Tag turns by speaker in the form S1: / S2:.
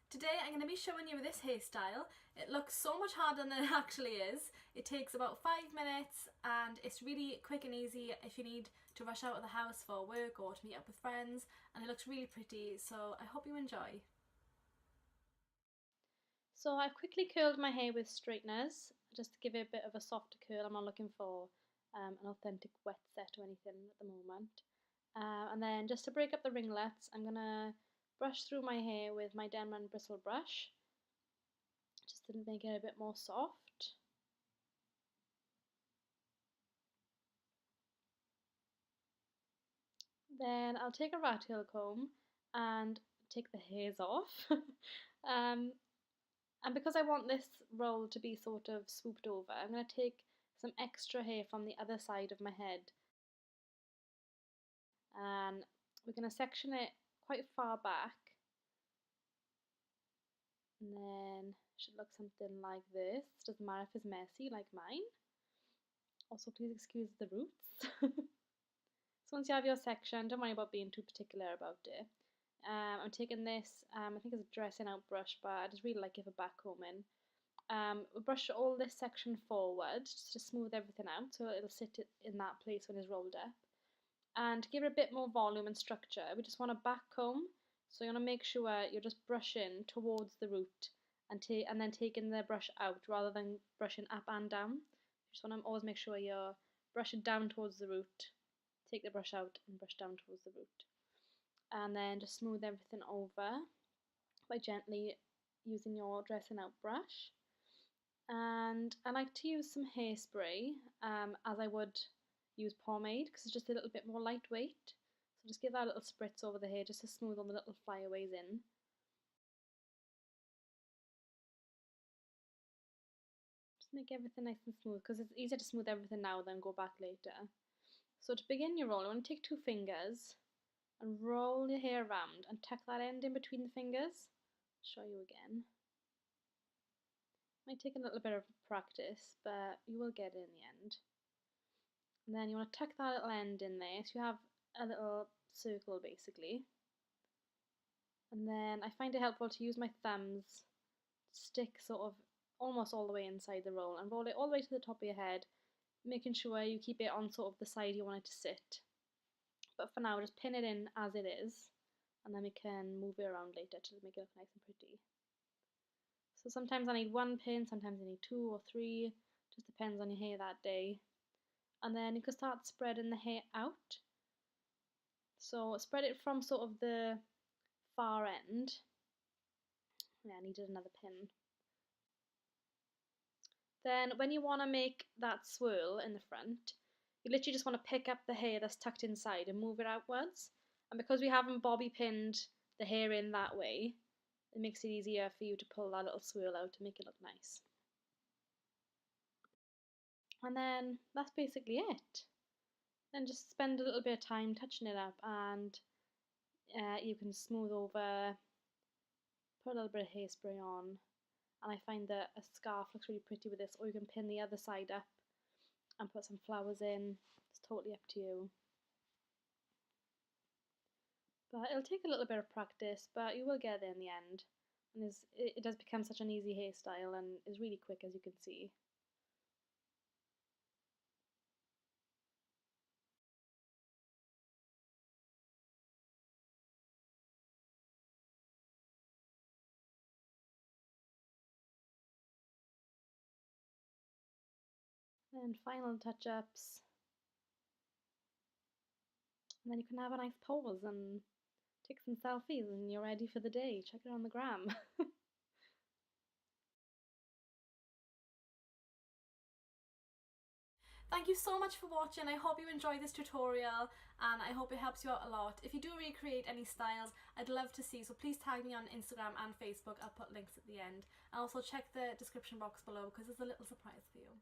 S1: Today I'm going to be showing you this hairstyle. It looks so much harder than it actually is. It takes about 5 minutes and it's really quick and easy if you need to rush out of the house for work or to meet up with friends, and it looks really pretty, so I hope you enjoy.
S2: So I've quickly curled my hair with straighteners just to give it a bit of a softer curl. I'm not looking for an authentic wet set or anything at the moment. And then just to break up the ringlets, I'm going to brush through my hair with my Denman bristle brush just to make it a bit more soft. Then I'll take a rat tail comb and take the hairs off. And because I want this roll to be sort of swooped over, I'm going to take some extra hair from the other side of my head. And we're going to section it quite far back. And then it should look something like this. Doesn't matter if it's messy like mine. Also, please excuse the roots. So once you have your section, don't worry about being too particular about it. I'm taking this, I think it's a dressing out brush, but I just really like it for backcombing. We'll brush all this section forward just to smooth everything out so it'll sit in that place when it's rolled up. And to give it a bit more volume and structure, we just want to backcomb. So you want to make sure you're just brushing towards the root and then taking the brush out rather than brushing up and down. You just want to always make sure you're brushing down towards the root, take the brush out and brush down towards the root. And then just smooth everything over by gently using your dressing out brush. And I like to use some hairspray as I would use pomade because it's just a little bit more lightweight. So just give that a little spritz over the hair just to smooth all the little flyaways in. Just make everything nice and smooth because it's easier to smooth everything now than go back later. So to begin your roll, you want to take 2 fingers and roll your hair around and tuck that end in between the fingers. I'll show you again. Might take a little bit of practice, but you will get it in the end. And then you want to tuck that little end in there so you have a little circle basically. And then I find it helpful to use my thumbs, stick sort of almost all the way inside the roll and roll it all the way to the top of your head, making sure you keep it on sort of the side you want it to sit. But for now, just pin it in as it is, and then we can move it around later to make it look nice and pretty. So sometimes I need 1 pin, sometimes I need 2 or 3, just depends on your hair that day. And then you can start spreading the hair out. So spread it from sort of the far end. Yeah, I needed another pin. Then when you want to make that swirl in the front, you literally just want to pick up the hair that's tucked inside and move it outwards. And because we haven't bobby pinned the hair in that way, it makes it easier for you to pull that little swirl out to make it look nice. And then that's basically it. Then just spend a little bit of time touching it up, and you can smooth over, put a little bit of hairspray on, and I find that a scarf looks really pretty with this, or you can pin the other side up and put some flowers in. It's totally up to you. But it'll take a little bit of practice, but you will get there in the end. And it does become such an easy hairstyle and is really quick, as you can see. And final touch-ups. And then you can have a nice pause and take some selfies and you're ready for the day. Check it on the gram.
S1: Thank you so much for watching. I hope you enjoyed this tutorial and I hope it helps you out a lot. If you do recreate any styles, I'd love to see, so please tag me on Instagram and Facebook. I'll put links at the end. And also check the description box below because there's a little surprise for you.